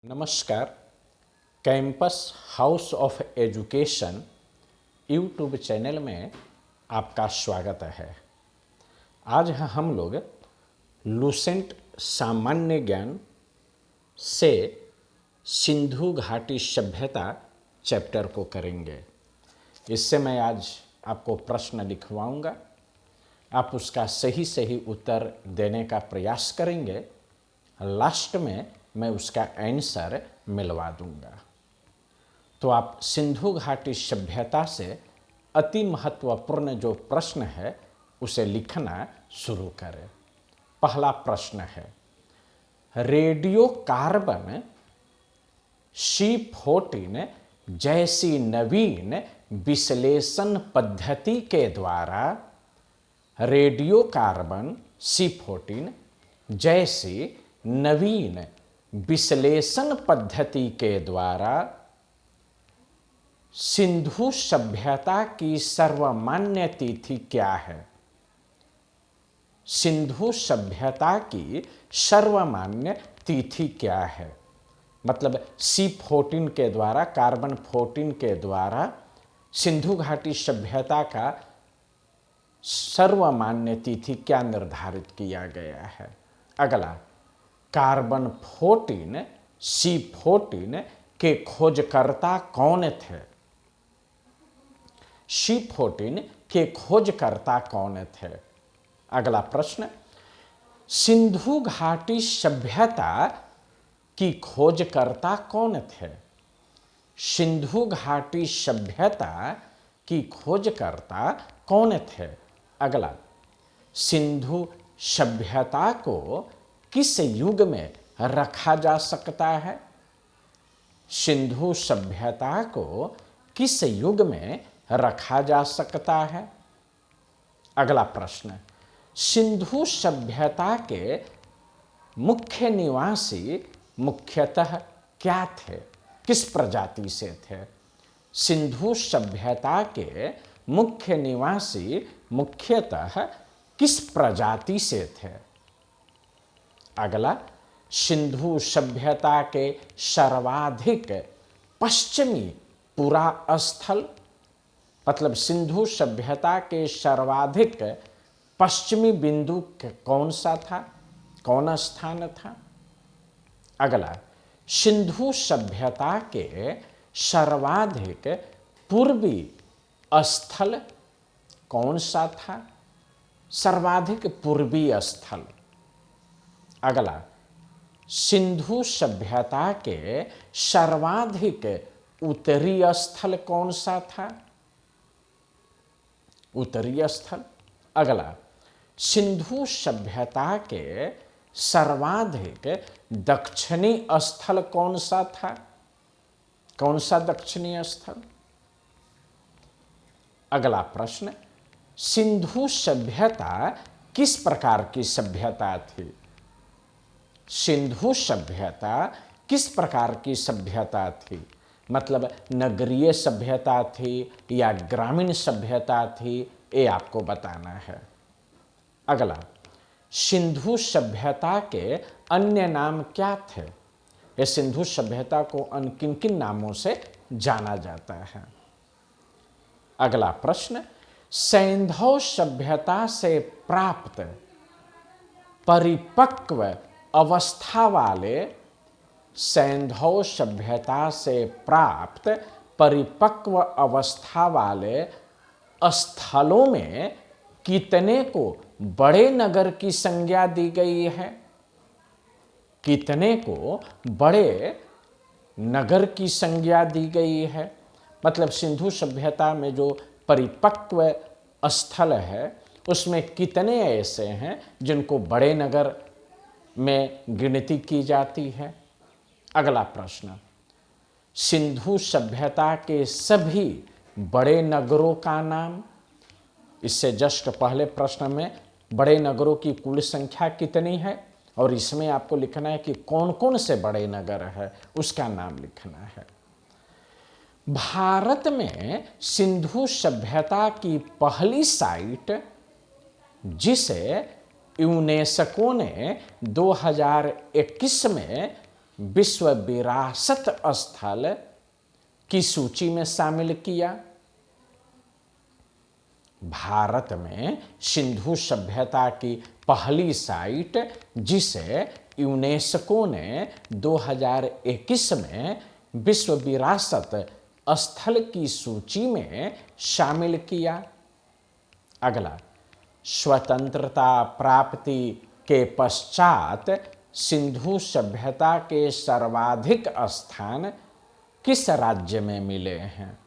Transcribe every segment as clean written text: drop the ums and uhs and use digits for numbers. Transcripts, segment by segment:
नमस्कार। Campus house of education YouTube channel में आपका स्वागत है। आज हम लोग लुसेंट सामान्य ज्ञान से सिंधु घाटी सभ्यता चैप्टर को करेंगे। इससे मैं आज आपको प्रश्न लिखवाऊंगा, आप उसका सही सही उत्तर देने का प्रयास करेंगे। लास्ट में मैं उसका आंसर मिलवा दूंगा। तो आप सिंधु घाटी सभ्यता से अति महत्वपूर्ण जो प्रश्न है उसे लिखना शुरू करें। पहला प्रश्न है, रेडियो कार्बन C14 जैसी नवीन विश्लेषण पद्धति के द्वारा रेडियो कार्बन C14 जैसी नवीन विश्लेषण पद्धति के द्वारा सिंधु सभ्यता की सर्वमान्य तिथि क्या है? सिंधु सभ्यता की सर्वमान्य तिथि क्या है? मतलब C14 के द्वारा, कार्बन 14 के द्वारा सिंधु घाटी सभ्यता का सर्वमान्य तिथि क्या निर्धारित किया गया है? अगला, कार्बन 14 C14 के खोजकर्ता कौन थे? C14 के खोजकर्ता कौन थे? अगला प्रश्न, सिंधु घाटी सभ्यता की खोजकर्ता कौन थे? सिंधु घाटी सभ्यता की खोजकर्ता कौन थे? अगला, सिंधु सभ्यता को किस युग में रखा जा सकता है? सिंधु सभ्यता को किस युग में रखा जा सकता है? अगला प्रश्न, सिंधु सभ्यता के मुख्य निवासी मुख्यतः क्या थे? किस प्रजाति से थे? सिंधु सभ्यता के मुख्य निवासी मुख्यतः किस प्रजाति से थे? अगला, सिंधु सभ्यता के सर्वाधिक पश्चिमी पुरा स्थल, मतलब सिंधु सभ्यता के सर्वाधिक पश्चिमी बिंदु कौन सा था, कौन स्थान था? अगला, सिंधु सभ्यता के सर्वाधिक पूर्वी स्थल कौन सा था? सर्वाधिक पूर्वी स्थल। अगला, सिंधु सभ्यता के सर्वाधिक उत्तरी स्थल कौन सा था? उत्तरी स्थल। अगला, सिंधु सभ्यता के सर्वाधिक दक्षिणी स्थल कौन सा था? कौन सा दक्षिणी स्थल? अगला प्रश्न, सिंधु सभ्यता किस प्रकार की सभ्यता थी? सिंधु सभ्यता किस प्रकार की सभ्यता थी? मतलब नगरीय सभ्यता थी या ग्रामीण सभ्यता थी, ये आपको बताना है। अगला, सिंधु सभ्यता के अन्य नाम क्या थे? ये सिंधु सभ्यता को किन किन नामों से जाना जाता है? अगला प्रश्न, सैंधव सभ्यता से प्राप्त परिपक्व अवस्था वाले, सैंधव सभ्यता से प्राप्त परिपक्व अवस्था वाले स्थलों में कितने को बड़े नगर की संज्ञा दी गई है? कितने को बड़े नगर की संज्ञा दी गई है? मतलब सिंधु सभ्यता में जो परिपक्व स्थल है उसमें कितने ऐसे हैं जिनको बड़े नगर में गिनती की जाती है? अगला प्रश्न, सिंधु सभ्यता के सभी बड़े नगरों का नाम। इससे जस्ट पहले प्रश्न में बड़े नगरों की कुल संख्या कितनी है और इसमें आपको लिखना है कि कौन कौन से बड़े नगर है, उसका नाम लिखना है। भारत में सिंधु सभ्यता की पहली साइट जिसे यूनेस्को ने 2021 में विश्व विरासत स्थल की सूची में शामिल किया? भारत में सिंधु सभ्यता की पहली साइट जिसे यूनेस्को ने 2021 में विश्व विरासत स्थल की सूची में शामिल किया। अगला, स्वतंत्रता प्राप्ति के पश्चात सिंधु सभ्यता के सर्वाधिक स्थान किस राज्य में मिले हैं?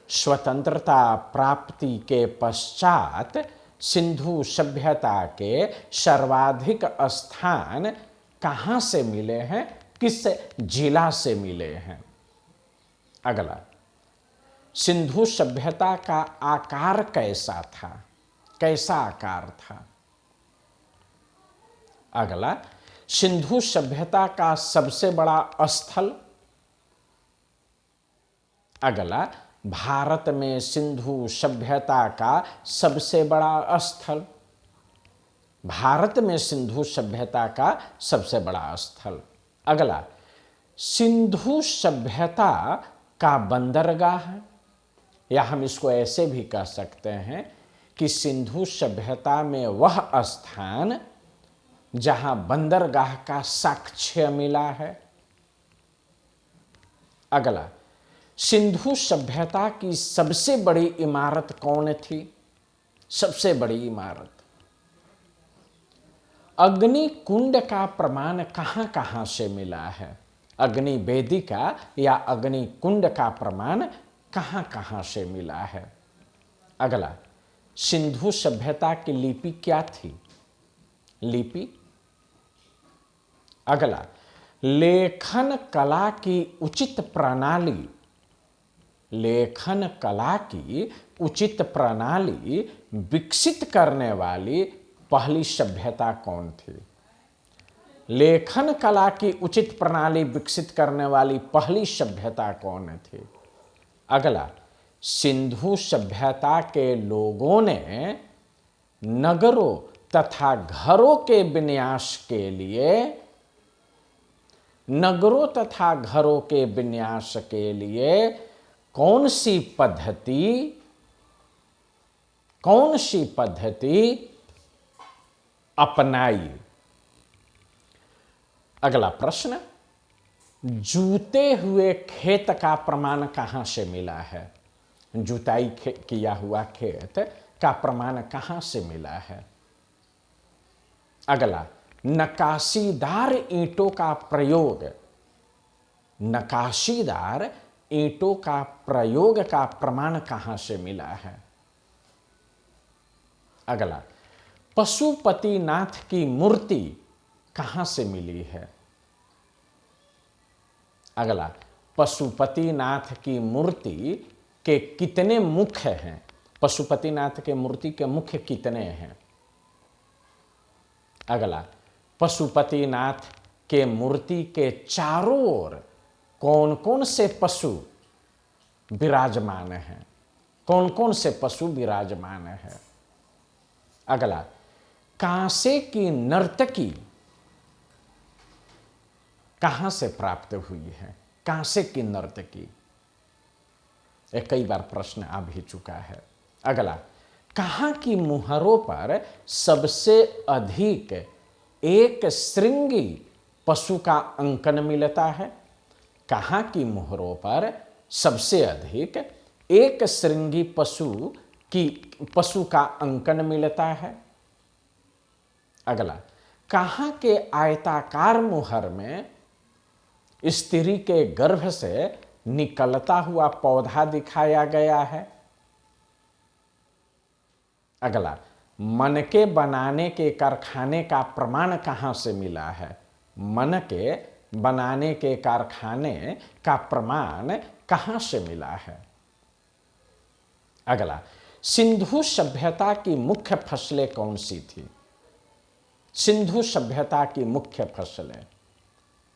स्वतंत्रता प्राप्ति के पश्चात सिंधु सभ्यता के सर्वाधिक स्थान कहाँ से मिले हैं, किस जिला से मिले हैं? अगला, सिंधु सभ्यता का आकार कैसा था, कैसा आकार था? अगला, सिंधु सभ्यता का सबसे बड़ा स्थल? अगला, भारत में सिंधु सभ्यता का सबसे बड़ा स्थल? भारत में सिंधु सभ्यता का सबसे बड़ा स्थल। अगला, सिंधु सभ्यता का बंदरगाह, या हम इसको ऐसे भी कह सकते हैं कि सिंधु सभ्यता में वह स्थान जहां बंदरगाह का साक्ष्य मिला है। अगला, सिंधु सभ्यता की सबसे बड़ी इमारत कौन थी? सबसे बड़ी इमारत। अग्निकुंड का प्रमाण कहां कहां से मिला है? अग्नि वेदिका या अग्निकुंड का प्रमाण कहां कहां से मिला है? अगला, सिंधु सभ्यता की लिपि क्या थी? लिपि। अगला, लेखन कला की उचित प्रणाली, लेखन कला की उचित प्रणाली विकसित करने वाली पहली सभ्यता कौन थी? लेखन कला की उचित प्रणाली विकसित करने वाली पहली सभ्यता कौन थी? अगला, सिंधु सभ्यता के लोगों ने नगरों तथा घरों के विन्यास के लिए, नगरों तथा घरों के विन्यास के लिए कौन सी पद्धति अपनाई? अगला प्रश्न, जूते हुए खेत का प्रमाण कहां से मिला है? जुताई किया हुआ खेत का प्रमाण कहां से मिला है? अगला, नकाशीदार ईंटों का प्रयोग, नकाशीदार ईंटों का प्रयोग का प्रमाण कहां से मिला है? अगला, पशुपतिनाथ की मूर्ति कहां से मिली है? अगला, पशुपतिनाथ की मूर्ति के कितने मुख हैं? पशुपतिनाथ के मूर्ति के मुख कितने हैं? अगला, पशुपतिनाथ के मूर्ति के चारों ओर कौन कौन से पशु विराजमान हैं? कौन कौन से पशु विराजमान हैं? अगला, कांसे की नर्तकी कहां से प्राप्त हुई है? कांसे की नर्तकी, ये कई बार प्रश्न आ भी चुका है। अगला, कहां की मुहरों पर सबसे अधिक एक श्रृंगी पशु का अंकन मिलता है? कहां की मुहरों पर सबसे अधिक एक श्रृंगी पशु का अंकन मिलता है? अगला, कहां के आयताकार मुहर में स्त्री के गर्भ से निकलता हुआ पौधा दिखाया गया है? अगला, मनके बनाने के कारखाने का प्रमाण कहां से मिला है? मनके बनाने के कारखाने का प्रमाण कहां से मिला है? अगला, सिंधु सभ्यता की मुख्य फसलें कौन सी थी? सिंधु सभ्यता की मुख्य फसलें।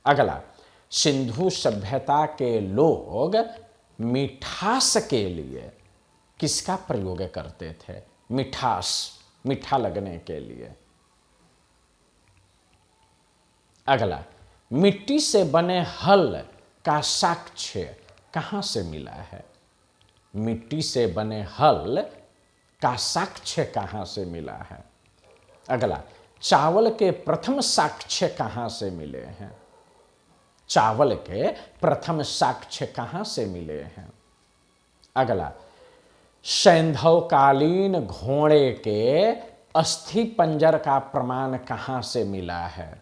अगला, सिंधु सभ्यता के लोग मिठास के लिए किसका प्रयोग करते थे? मिठास, मीठा लगने के लिए। अगला, मिट्टी से बने हल का साक्ष्य कहाँ से मिला है? मिट्टी से बने हल का साक्ष्य कहाँ से मिला है? अगला, चावल के प्रथम साक्ष्य कहाँ से मिले हैं? चावल के प्रथम साक्ष्य कहाँ से मिले हैं? अगला, सैंधवकालीन घोड़े के अस्थि पंजर का प्रमाण कहाँ से मिला है?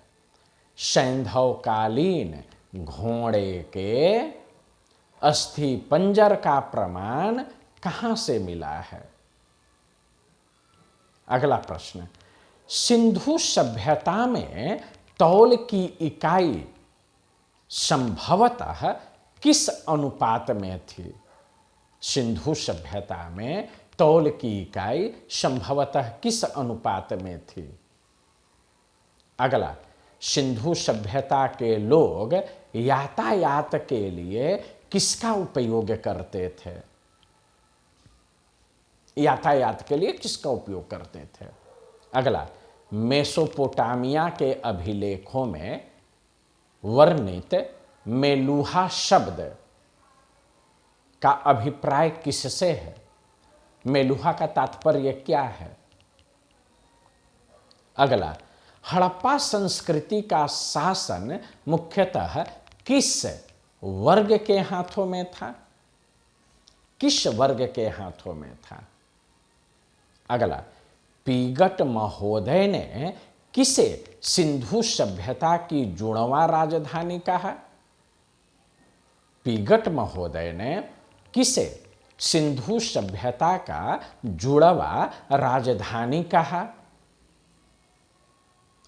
सैंधवकालीन घोड़े के अस्थि पंजर का प्रमाण कहाँ से मिला है? अगला प्रश्न, सिंधु सभ्यता में तौल की इकाई संभवतः किस अनुपात में थी? सिंधु सभ्यता में तौल की इकाई संभवतः किस अनुपात में थी? अगला, सिंधु सभ्यता के लोग यातायात के लिए किसका उपयोग करते थे? यातायात के लिए किसका उपयोग करते थे? अगला, मेसोपोटामिया के अभिलेखों में वर्णित मेलुहा शब्द का अभिप्राय किससे है? मेलुहा का तात्पर्य क्या है? अगला, हड़प्पा संस्कृति का शासन मुख्यतः किस वर्ग के हाथों में था? किस वर्ग के हाथों में था? अगला, पीगट महोदय ने किसे सिंधु सभ्यता की जुड़वां राजधानी कहा? पीगट महोदय ने किसे सिंधु सभ्यता का जुड़वां राजधानी कहा?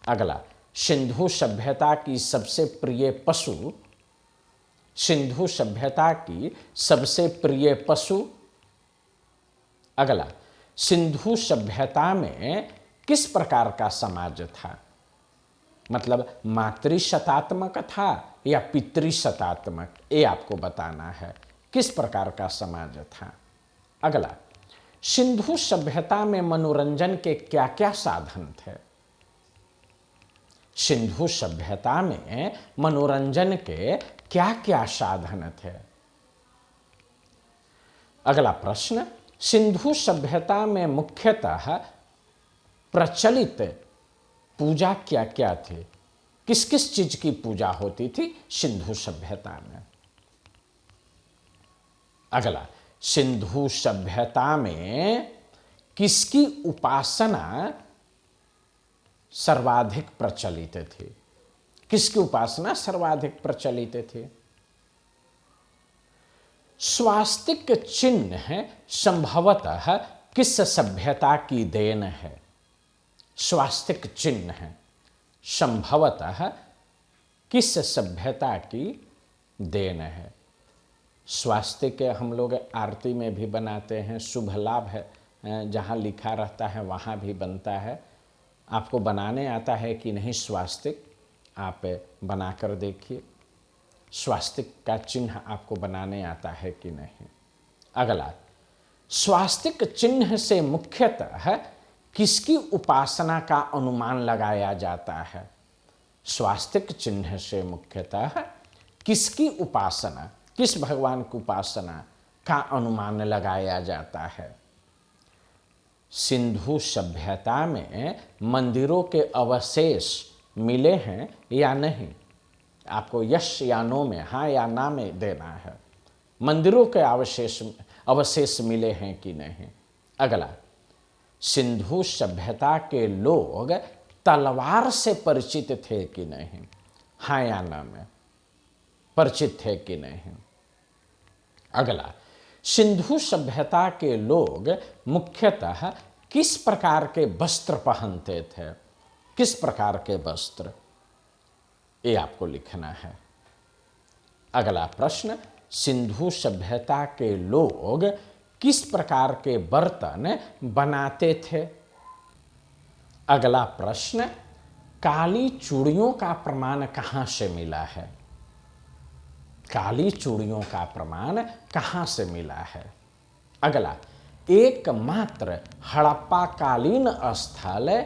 अगला, सिंधु सभ्यता की सबसे प्रिय पशु, सिंधु सभ्यता की सबसे प्रिय पशु। अगला, सिंधु सभ्यता में किस प्रकार का समाज था? मतलब मातृशतात्मक था या पितृशतात्मक, ये आपको बताना है। किस प्रकार का समाज था? अगला, सिंधु सभ्यता में मनोरंजन के क्या क्या साधन थे? सिंधु सभ्यता में मनोरंजन के क्या क्या साधन थे? अगला प्रश्न, सिंधु सभ्यता में मुख्यतः प्रचलित पूजा क्या क्या थी? किस किस चीज की पूजा होती थी सिंधु सभ्यता में? अगला, सिंधु सभ्यता में किसकी उपासना सर्वाधिक प्रचलित थी? किसकी उपासना सर्वाधिक प्रचलित थी? स्वास्तिक चिन्ह संभवतः किस सभ्यता की देन है? स्वास्तिक चिन्ह संभवतः किस सभ्यता की देन है? स्वास्तिक हम लोग आरती में भी बनाते हैं, शुभ लाभ है जहाँ लिखा रहता है वहाँ भी बनता है। आपको बनाने आता है कि नहीं स्वास्तिक? आप बनाकर देखिए, स्वास्तिक का चिन्ह आपको बनाने आता है कि नहीं? अगला, स्वास्तिक चिन्ह से मुख्यतः किसकी उपासना का अनुमान लगाया जाता है? स्वास्तिक चिन्ह से मुख्यतः किसकी उपासना, किस भगवान की उपासना का अनुमान लगाया जाता है? सिंधु सभ्यता में मंदिरों के अवशेष मिले हैं या नहीं? आपको यस या नो में, हाँ या ना में देना है। मंदिरों के अवशेष मिले हैं कि नहीं? अगला, सिंधु सभ्यता के लोग तलवार से परिचित थे कि नहीं? हाँ या ना में परिचित थे कि नहीं? अगला, सिंधु सभ्यता के लोग मुख्यतः किस प्रकार के वस्त्र पहनते थे? किस प्रकार के वस्त्र, ये आपको लिखना है। अगला प्रश्न, सिंधु सभ्यता के लोग किस प्रकार के बर्तन बनाते थे? अगला प्रश्न, काली चूड़ियों का प्रमाण कहाँ से मिला है? काली चूड़ियों का प्रमाण कहाँ से मिला है? अगला, एकमात्र हड़प्पा कालीन स्थल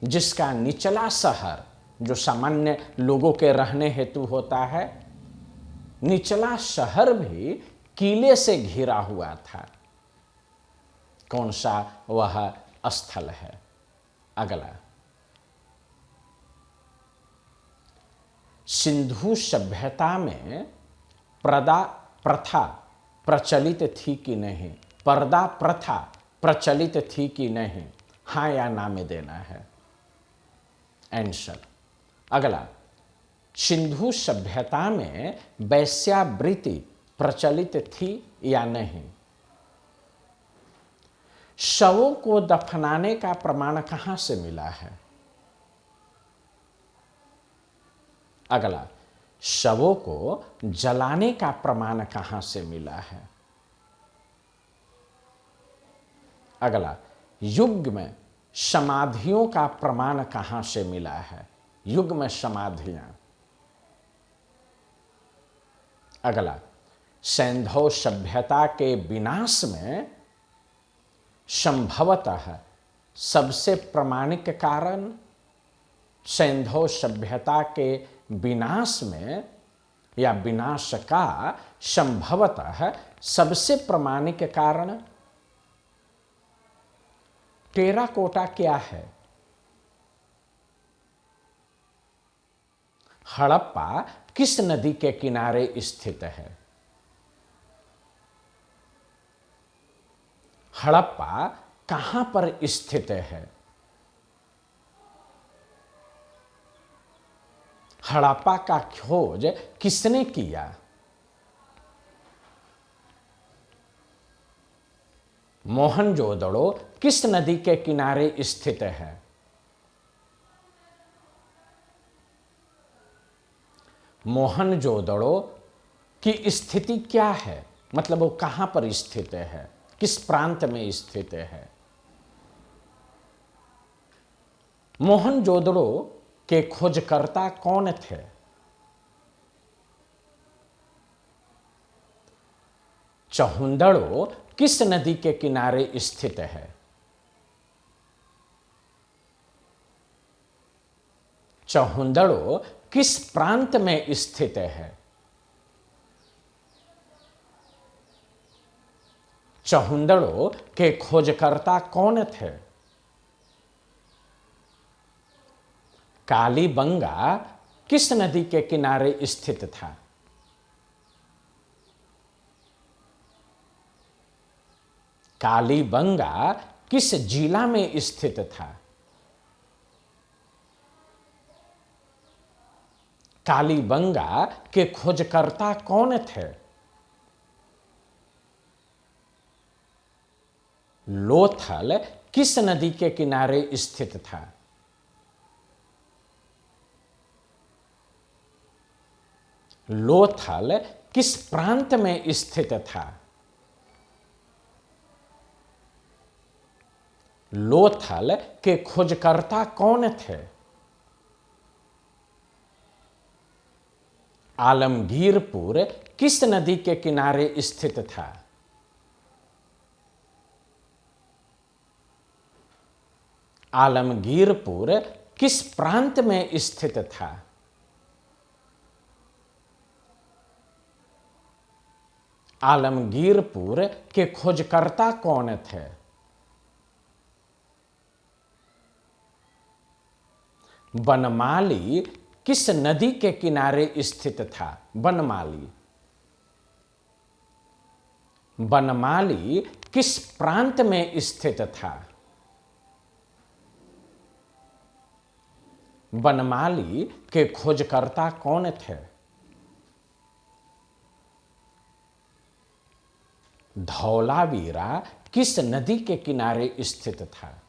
जिसका निचला शहर जो सामान्य लोगों के रहने हेतु होता है। निचला शहर भी किले से घिरा हुआ था। कौन सा वह स्थल है? अगला, सिंधु सभ्यता में पर्दा प्रथा प्रचलित थी कि नहीं? पर्दा प्रथा प्रचलित थी कि नहीं? हाँ या ना में देना है आंसर। अगला, सिंधु सभ्यता में वेश्यावृत्ति प्रचलित थी या नहीं? शवों को दफनाने का प्रमाण कहां से मिला है? अगला, शवों को जलाने का प्रमाण कहां से मिला है? अगला, युग में समाधियों का प्रमाण कहां से मिला है? युग में समाधियां। अगला, सैंधव सभ्यता के विनाश में संभवतः सबसे प्रामाणिक कारण, सैंधव सभ्यता के विनाश में या विनाश का संभवतः सबसे प्रामाणिक कारण टेराकोटा क्या है? हड़प्पा किस नदी के किनारे स्थित है? हड़प्पा कहां पर स्थित है? हड़प्पा का खोज किसने किया? मोहनजोदड़ो किस नदी के किनारे स्थित है? मोहनजोदड़ो की स्थिति क्या है? मतलब वो कहां पर स्थित है, किस प्रांत में स्थित है? मोहनजोदड़ो के खोजकर्ता कौन थे? चहुंदड़ो किस नदी के किनारे स्थित है? चहुंदड़ो किस प्रांत में स्थित है? चहुंदड़ो के खोजकर्ता कौन थे? कालीबंगा किस नदी के किनारे स्थित था? कालीबंगा किस जिला में स्थित था? कालीबंगा के खोजकर्ता कौन थे? लोथल किस नदी के किनारे स्थित था? लोथल किस प्रांत में स्थित था? लोथल के खोजकर्ता कौन थे? आलमगीरपुर किस नदी के किनारे स्थित था? आलमगीरपुर किस प्रांत में स्थित था? आलमगीरपुर के खोजकर्ता कौन थे? बनमाली किस नदी के किनारे स्थित था? बनमाली। बनमाली किस प्रांत में स्थित था? बनमाली के खोजकर्ता कौन थे? धौलावीरा किस नदी के किनारे स्थित था?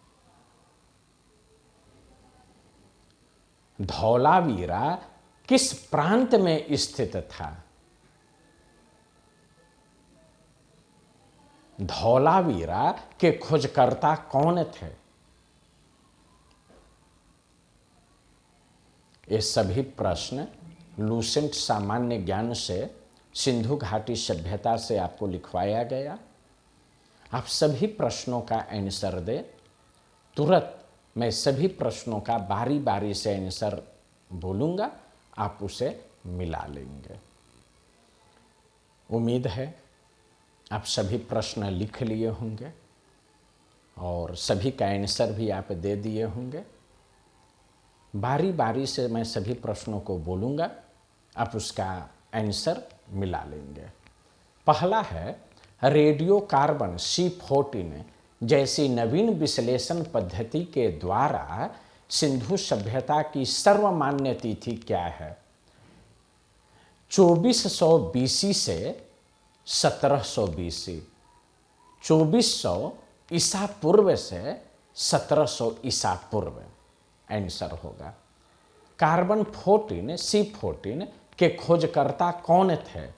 धौलावीरा किस प्रांत में स्थित था? धौलावीरा के खोजकर्ता कौन थे? ये सभी प्रश्न लूसेंट सामान्य ज्ञान से सिंधु घाटी सभ्यता से आपको लिखवाया गया। आप सभी प्रश्नों का आंसर दें। तुरंत मैं सभी प्रश्नों का बारी बारी से आंसर बोलूँगा, आप उसे मिला लेंगे। उम्मीद है आप सभी प्रश्न लिख लिए होंगे और सभी का आंसर भी आप दे दिए होंगे। बारी बारी से मैं सभी प्रश्नों को बोलूँगा, आप उसका आंसर मिला लेंगे। पहला है, रेडियो कार्बन C14 जैसी नवीन विश्लेषण पद्धति के द्वारा सिंधु सभ्यता की सर्वमान्य तिथि क्या है? 2400 BC से 1700 BC, 2400 ईसा पूर्व से 1700 ईसा पूर्व आंसर होगा। कार्बन 14 C14 के खोजकर्ता कौन थे?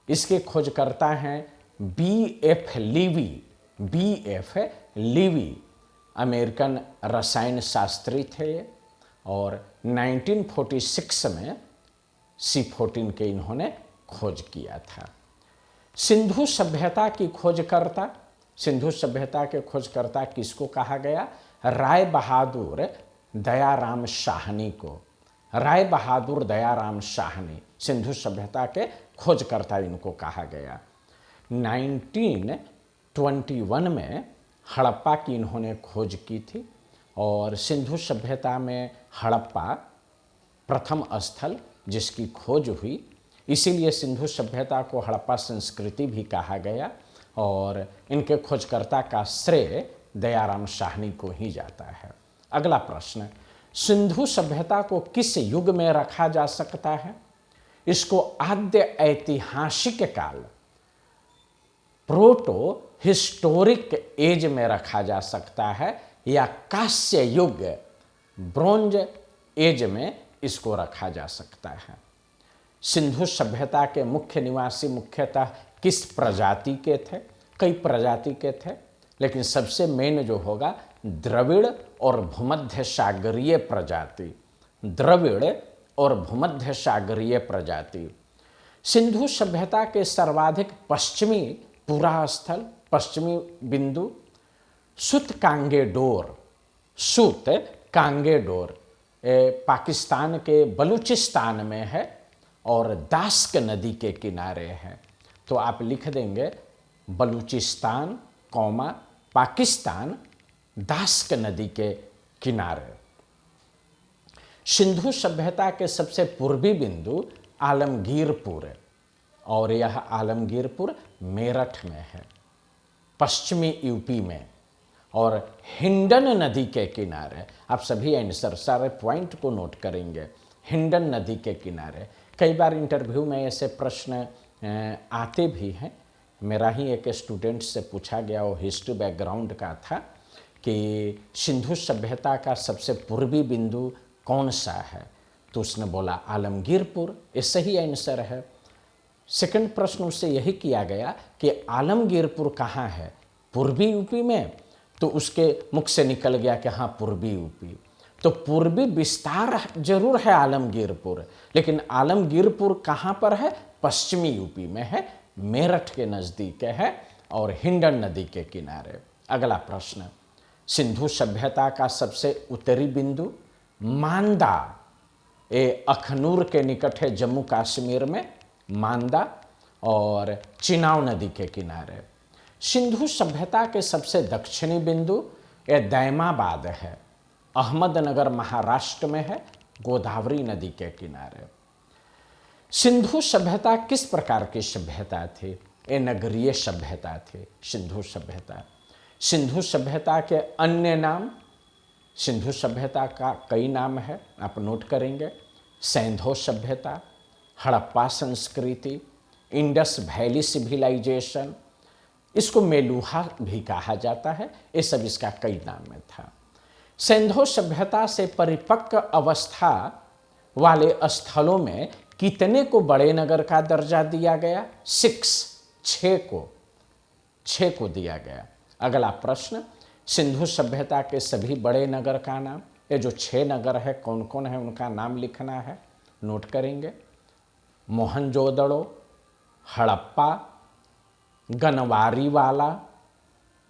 इसके खोजकर्ता हैं B.F. लीवी। B.F. लीवी अमेरिकन रसायन शास्त्री थे और 1946 में C14 के इन्होंने खोज किया था। सिंधु सभ्यता की खोजकर्ता, सिंधु सभ्यता के खोजकर्ता किसको कहा गया? राय बहादुर दयाराम साहनी को। राय बहादुर दयाराम साहनी सिंधु सभ्यता के खोजकर्ता इनको कहा गया। 1921 में हड़प्पा की इन्होंने खोज की थी और सिंधु सभ्यता में हड़प्पा प्रथम स्थल जिसकी खोज हुई, इसीलिए सिंधु सभ्यता को हड़प्पा संस्कृति भी कहा गया और इनके खोजकर्ता का श्रेय दयाराम साहनी को ही जाता है। अगला प्रश्न, सिंधु सभ्यता को किस युग में रखा जा सकता है? इसको आद्य ऐतिहासिक काल, प्रोटो हिस्टोरिक एज में रखा जा सकता है या कांस्य युग, ब्रोंज एज में इसको रखा जा सकता है। सिंधु सभ्यता के मुख्य निवासी मुख्यतः किस प्रजाति के थे? कई प्रजाति के थे, लेकिन सबसे मेन जो होगा द्रविड़ और भूमध्य सागरीय प्रजाति। द्रविड़ और भूमध्य सागरीय प्रजाति। सिंधु सभ्यता के सर्वाधिक पश्चिमी पूरा स्थल, पश्चिमी बिंदु सुत कांगेडोर। सुत कांगेडोर पाकिस्तान के बलूचिस्तान में है और दास्क नदी के किनारे है। तो आप लिख देंगे बलूचिस्तान कौमा पाकिस्तान, दास्क नदी के किनारे। सिंधु सभ्यता के सबसे पूर्वी बिंदु आलमगीरपुर है और यह आलमगीरपुर मेरठ में है, पश्चिमी यूपी में और हिंडन नदी के किनारे। आप सभी आंसर सारे पॉइंट को नोट करेंगे। हिंडन नदी के किनारे। कई बार इंटरव्यू में ऐसे प्रश्न आते भी हैं। मेरा ही एक स्टूडेंट से पूछा गया, वो हिस्ट्री बैकग्राउंड का था, कि सिंधु सभ्यता का सबसे पूर्वी बिंदु कौन सा है? तो उसने बोला आलमगीरपुर। ये सही आंसर है। सेकंड प्रश्न उससे यही किया गया कि आलमगीरपुर कहाँ है? पूर्वी यूपी में। तो उसके मुख से निकल गया कि हाँ पूर्वी यूपी। तो पूर्वी विस्तार जरूर है आलमगीरपुर, लेकिन आलमगीरपुर कहाँ पर है? पश्चिमी यूपी में है, मेरठ के नज़दीक है और हिंडन नदी के किनारे। अगला प्रश्न, सिंधु सभ्यता का सबसे उत्तरी बिंदु मांदा, ये अखनूर के निकट है, जम्मू कश्मीर में मांदा और चिनाव नदी के किनारे। सिंधु सभ्यता के सबसे दक्षिणी बिंदु ये दैमाबाद है, अहमदनगर महाराष्ट्र में है, गोदावरी नदी के किनारे। सिंधु सभ्यता किस प्रकार की सभ्यता थी? ये नगरीय सभ्यता थी सिंधु सभ्यता। सिंधु सभ्यता के अन्य नाम, सिंधु सभ्यता का कई नाम है, आप नोट करेंगे। सैंधो सभ्यता, हड़प्पा संस्कृति, इंडस वैली सिविलाइजेशन, इसको मेलुहा भी कहा जाता है। ये सब इसका कई नाम में था। सैंधो सभ्यता से परिपक्व अवस्था वाले स्थलों में कितने को बड़े नगर का दर्जा दिया गया? 6 को दिया गया। अगला प्रश्न, सिंधु सभ्यता के सभी बड़े नगर का नाम। ये जो 6 नगर है कौन कौन है उनका नाम लिखना है, नोट करेंगे। मोहनजोदड़ो, हड़प्पा,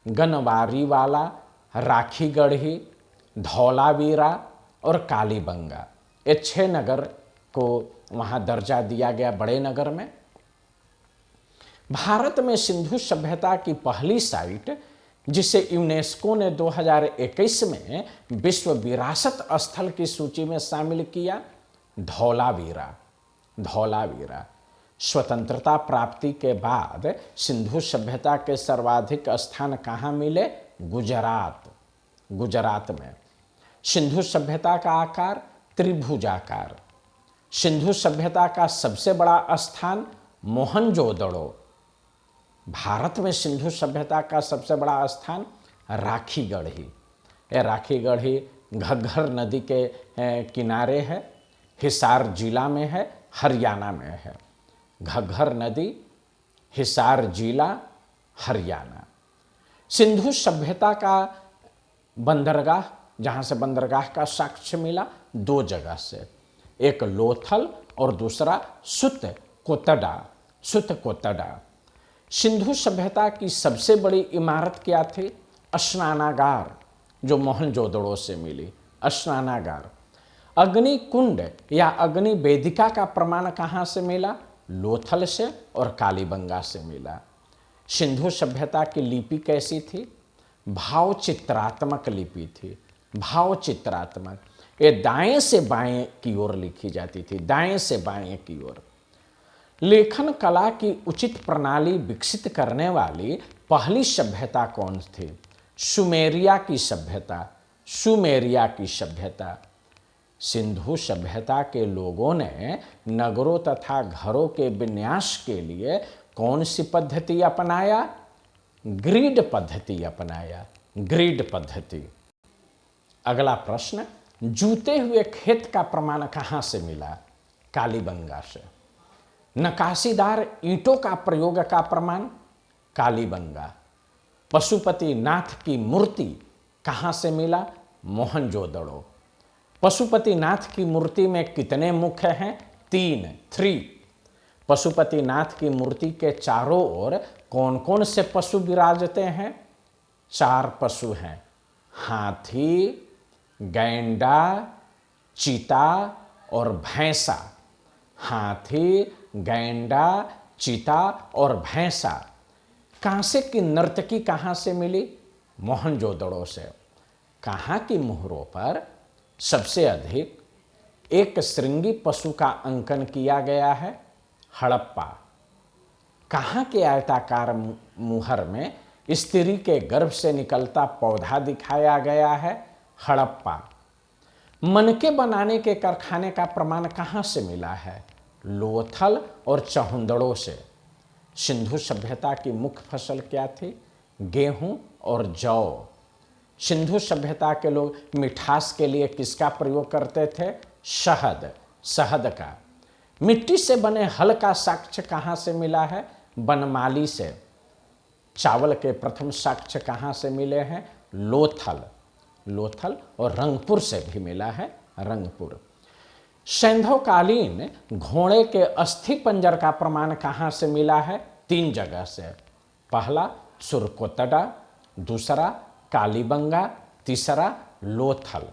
गनवारीवाला, राखीगढ़ी, धौलावीरा और कालीबंगा। ये 6 नगर को वहाँ दर्जा दिया गया बड़े नगर में। भारत में सिंधु सभ्यता की पहली साइट जिसे यूनेस्को ने 2021 में विश्व विरासत स्थल की सूची में शामिल किया, धौलावीरा। धौलावीरा स्वतंत्रता प्राप्ति के बाद सिंधु सभ्यता के सर्वाधिक स्थान कहाँ मिले? गुजरात। गुजरात में सिंधु सभ्यता का आकार त्रिभुजाकार। सिंधु सभ्यता का सबसे बड़ा स्थान मोहनजोदड़ो। भारत में सिंधु सभ्यता का सबसे बड़ा स्थान राखीगढ़ी। यह राखीगढ़ी घग्घर नदी के किनारे है, हिसार जिला में है, हरियाणा में है। घग्घर नदी, हिसार जिला, हरियाणा। सिंधु सभ्यता का बंदरगाह, जहाँ से बंदरगाह का साक्ष्य मिला, 2 जगह से, एक लोथल और दूसरा सुतकोतडा। सुतकोतडा। सिंधु सभ्यता की सबसे बड़ी इमारत क्या थी? स्नानागार, जो मोहनजोदड़ो से मिली, स्नानागार। अग्नि कुंड या अग्नि वेदिका का प्रमाण कहाँ से मिला? लोथल से और कालीबंगा से मिला। सिंधु सभ्यता की लिपि कैसी थी? भाव चित्रात्मक लिपि थी। भाव चित्रात्मक, ये दाएं से बाएं की ओर लिखी जाती थी, दाएं से बाएं की ओर। लेखन कला की उचित प्रणाली विकसित करने वाली पहली सभ्यता कौन थी? सुमेरिया की सभ्यता। सुमेरिया की सभ्यता। सिंधु सभ्यता के लोगों ने नगरों तथा घरों के विन्यास के लिए कौन सी पद्धति अपनाया? ग्रिड पद्धति अपनाया। ग्रिड पद्धति। अगला प्रश्न, जूते हुए खेत का प्रमाण कहाँ से मिला? कालीबंगा से। नकाशीदार ईंटों का प्रयोग का प्रमाण? कालीबंगा। पशुपति नाथ की मूर्ति कहाँ से मिला? मोहनजोदड़ो। पशुपति नाथ की मूर्ति में कितने मुख हैं? 3। पशुपति नाथ की मूर्ति के चारों ओर कौन कौन से पशु विराजते हैं? 4 पशु हैं, हाथी, गैंडा, चीता और भैंसा। हाथी, गैंडा, चीता और भैंसा। कांसे की नर्तकी कहाँ से मिली? मोहनजोदड़ो से। कहाँ की मोहरों पर सबसे अधिक एक श्रृंगी पशु का अंकन किया गया है? हड़प्पा। कहाँ के आयताकार मुहर में स्त्री के गर्भ से निकलता पौधा दिखाया गया है? हड़प्पा। मनके बनाने के कारखाने का प्रमाण कहाँ से मिला है? लोथल और चहुंदड़ों से। सिंधु सभ्यता की मुख्य फसल क्या थी? गेहूं और जौ। सिंधु सभ्यता के लोग मिठास के लिए किसका प्रयोग करते थे? शहद। शहद का। मिट्टी से बने हल का साक्ष्य कहाँ से मिला है? बनमाली से। चावल के प्रथम साक्ष्य कहाँ से मिले हैं? लोथल। लोथल और रंगपुर से भी मिला है, रंगपुर। सैंधवकालीन घोड़े के अस्थि पंजर का प्रमाण कहाँ से मिला है? 3 जगह से। पहला सुरकोतडा, दूसरा कालीबंगा, तीसरा लोथल।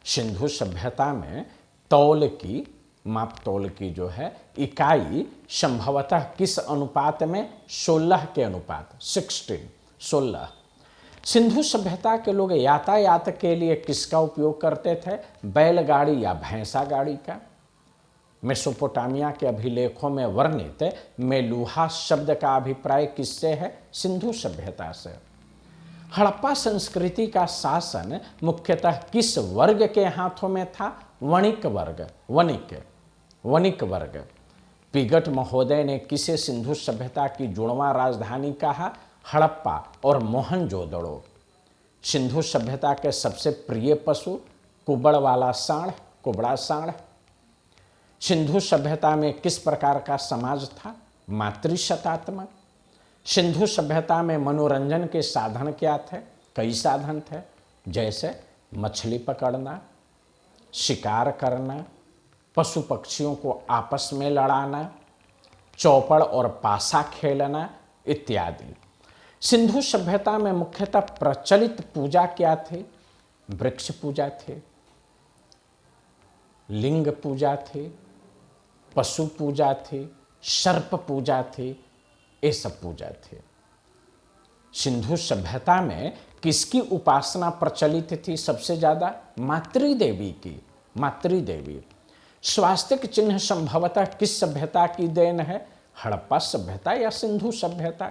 सिंधु सभ्यता में तौल की, माप तौल की जो है इकाई संभवतः किस अनुपात में? 16 के अनुपात, 16। सिंधु सभ्यता के लोग यातायात के लिए किसका उपयोग करते थे? बैलगाड़ी या भैंसा गाड़ी का। मेसोपोटामिया के अभिलेखों में वर्णित मेलुहा शब्द का अभिप्राय किससे है? सिंधु सभ्यता से। हड़प्पा संस्कृति का शासन मुख्यतः किस वर्ग के हाथों में था? वणिक वर्ग। वणिक वर्ग। पिगट महोदय ने किसे सिंधु सभ्यता की जुड़वां राजधानी कहा? हड़प्पा और मोहनजोदड़ो। सिंधु सभ्यता के सबसे प्रिय पशु? कुबड़ वाला सांड, कुबड़ा सांड। सिंधु सभ्यता में किस प्रकार का समाज था? मातृशतात्मक। सिंधु सभ्यता में मनोरंजन के साधन क्या थे? कई साधन थे, जैसे मछली पकड़ना, शिकार करना, पशु पक्षियों को आपस में लड़ाना, चौपड़ और पासा खेलना इत्यादि। सिंधु सभ्यता में मुख्यतः प्रचलित पूजा क्या थी? वृक्ष पूजा थी। लिंग पूजा थी, पशु पूजा थी, सर्प पूजा थी, ये सब पूजा थी। सिंधु सभ्यता में किसकी उपासना प्रचलित थी सबसे ज्यादा? मातृदेवी की। मातृदेवी। स्वास्तिक चिन्ह संभवतः किस सभ्यता की देन है? हड़प्पा सभ्यता या सिंधु सभ्यता?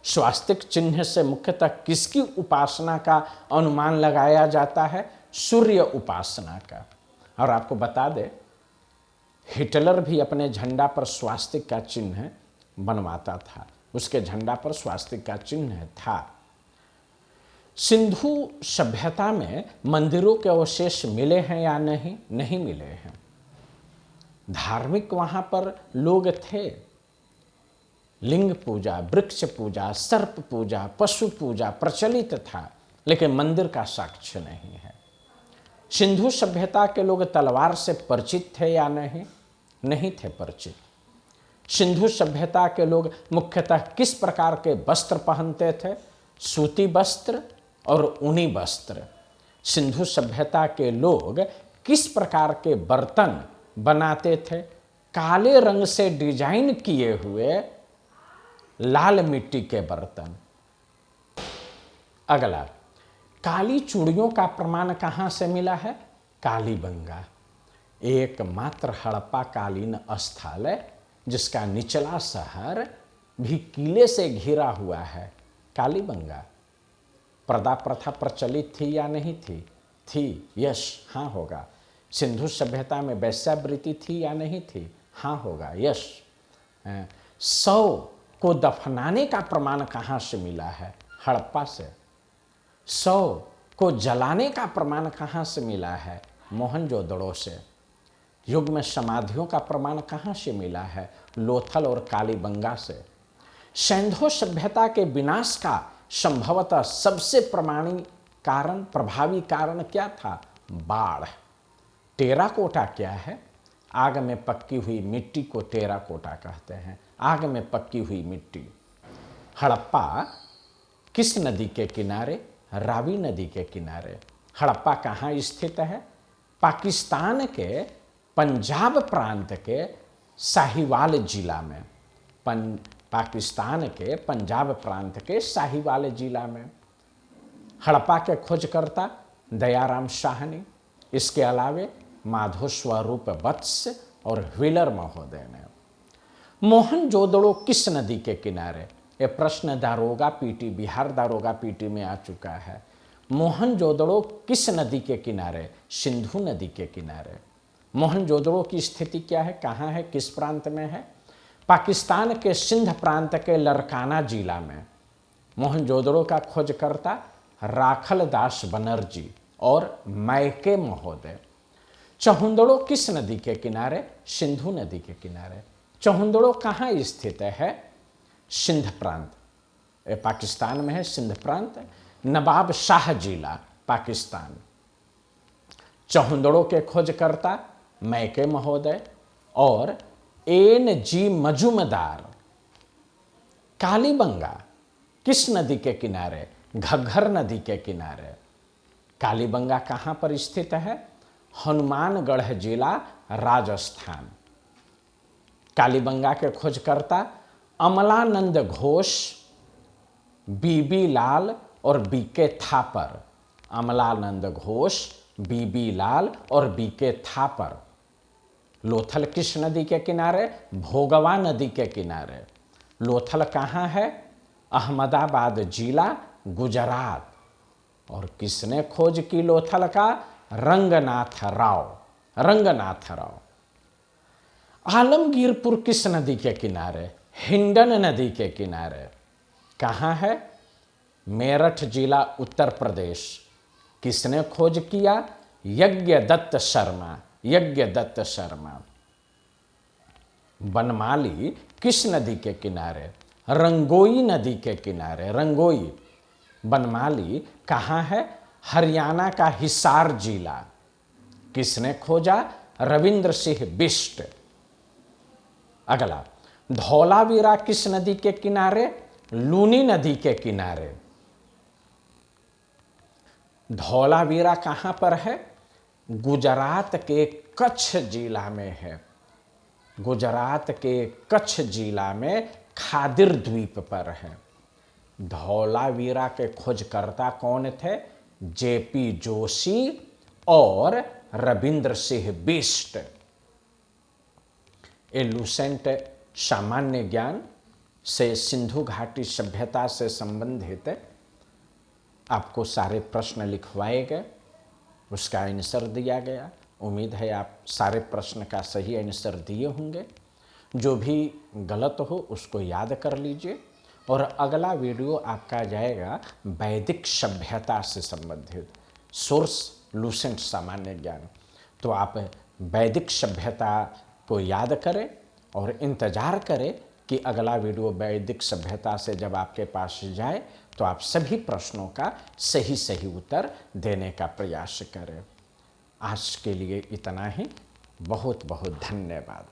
स्वास्तिक चिन्ह से मुख्यतः किसकी उपासना का अनुमान लगाया जाता है? सूर्य उपासना का। और आपको बता दे, हिटलर भी अपने झंडा पर स्वास्तिक का चिन्ह बनवाता था, उसके झंडा पर स्वास्तिक का चिन्ह था। सिंधु सभ्यता में मंदिरों के अवशेष मिले हैं या नहीं? नहीं मिले हैं। धार्मिक वहां पर लोग थे। लिंग पूजा, वृक्ष पूजा, सर्प पूजा, पशु पूजा प्रचलित था, लेकिन मंदिर का साक्ष्य नहीं है। सिंधु सभ्यता के लोग तलवार से परिचित थे या नहीं? नहीं थे परिचित। सिंधु सभ्यता के लोग मुख्यतः किस प्रकार के वस्त्र पहनते थे? सूती वस्त्र और ऊनी वस्त्र। सिंधु सभ्यता के लोग किस प्रकार के बर्तन बनाते थे? काले रंग से डिजाइन किए हुए लाल मिट्टी के बर्तन। अगला, काली चूड़ियों का प्रमाण कहां से मिला है? कालीबंगा। एकमात्र हड़प्पा कालीन स्थल जिसका निचला शहर भी किले से घिरा हुआ है, कालीबंगा। पर्दा प्रथा प्रचलित थी या नहीं थी? थी। यश, हाँ होगा। सिंधु सभ्यता में वेश्यावृत्ति थी या नहीं थी? हाँ होगा। यश। शव को दफनाने का प्रमाण कहाँ से मिला है? हड़प्पा से। शव को जलाने का प्रमाण कहाँ से मिला है? मोहनजोदड़ो से। युग में समाधियों का प्रमाण कहाँ से मिला है? लोथल और कालीबंगा से। सिंधु सभ्यता के विनाश का संभवतः सबसे प्रभावी कारण क्या था? बाढ़। टेराकोटा क्या है? आग में पक्की हुई मिट्टी को टेराकोटा कहते हैं। आग में पक्की हुई मिट्टी। हड़प्पा किस नदी के किनारे? रावी नदी के किनारे। हड़प्पा कहाँ स्थित है? पाकिस्तान के पंजाब प्रांत के साहिवाल जिला में। पाकिस्तान के पंजाब प्रांत के साहिवाल जिला में। हड़प्पा के खोजकर्ता दयाराम साहनी, इसके अलावे माधव स्वरूप वत्स और व्हीलर महोदय ने। मोहनजोदड़ो किस नदी के किनारे? यह प्रश्न दारोगा पीटी, बिहार दारोगा पीटी में आ चुका है। मोहनजोदड़ो किस नदी के किनारे? सिंधु नदी के किनारे। मोहनजोदड़ो की स्थिति क्या है? कहाँ है? किस प्रांत में है? पाकिस्तान के सिंध प्रांत के लरकाना जिला में। मोहनजोदड़ो का खोजकर्ता राखल दास बनर्जी और मैके महोदय। चहुंदड़ो किस नदी के किनारे? सिंधु नदी के किनारे। चहुंदड़ो कहाँ स्थित है? सिंध प्रांत, पाकिस्तान में है। सिंध प्रांत, नवाब शाह जिला, पाकिस्तान। चहुंदड़ो के खोजकर्ता मैके महोदय और एन.जी. मजूमदार। कालीबंगा किस नदी के किनारे? घग्घर नदी के किनारे। कालीबंगा कहाँ पर स्थित है? हनुमानगढ़ जिला, राजस्थान। कालीबंगा के खोजकर्ता अमलानंद घोष, बीबी लाल और बीके थापर। अमलानंद घोष, बीबी लाल और बीके थापर। लोथल किस नदी के किनारे? भोगवा नदी के किनारे। लोथल कहाँ है? अहमदाबाद जिला, गुजरात। और किसने खोज की लोथल का? रंगनाथ राव। रंगनाथ राव। आलमगीरपुर किस नदी के किनारे? हिंडन नदी के किनारे। कहाँ है? मेरठ जिला, उत्तर प्रदेश। किसने खोज किया? यज्ञदत्त शर्मा। यज्ञदत्त शर्मा। बनमाली किस नदी के किनारे? रंगोई नदी के किनारे। रंगोई। बनमाली कहाँ है? हरियाणा का हिसार जिला। किसने खोजा? रविंद्र सिंह बिष्ट। अगला, धौलावीरा किस नदी के किनारे? लूनी नदी के किनारे। धौलावीरा कहाँ पर है? गुजरात के कच्छ जिला में है। गुजरात के कच्छ जिला में खादिर द्वीप पर है। धौलावीरा के खोजकर्ता कौन थे? जेपी जोशी और रविंद्र सिंह बिष्ट। ए लुसेंट सामान्य ज्ञान से सिंधु घाटी सभ्यता से संबंधित आपको सारे प्रश्न लिखवाए गए, उसका आंसर दिया गया। उम्मीद है आप सारे प्रश्न का सही आंसर दिए होंगे। जो भी गलत हो उसको याद कर लीजिए। और अगला वीडियो आपका जाएगा वैदिक सभ्यता से संबंधित, सोर्स लुसेंट सामान्य ज्ञान। तो आप वैदिक सभ्यता को याद करें और इंतज़ार करें कि अगला वीडियो वैदिक सभ्यता से जब आपके पास जाए तो आप सभी प्रश्नों का सही सही उत्तर देने का प्रयास करें। आज के लिए इतना ही। बहुत बहुत धन्यवाद।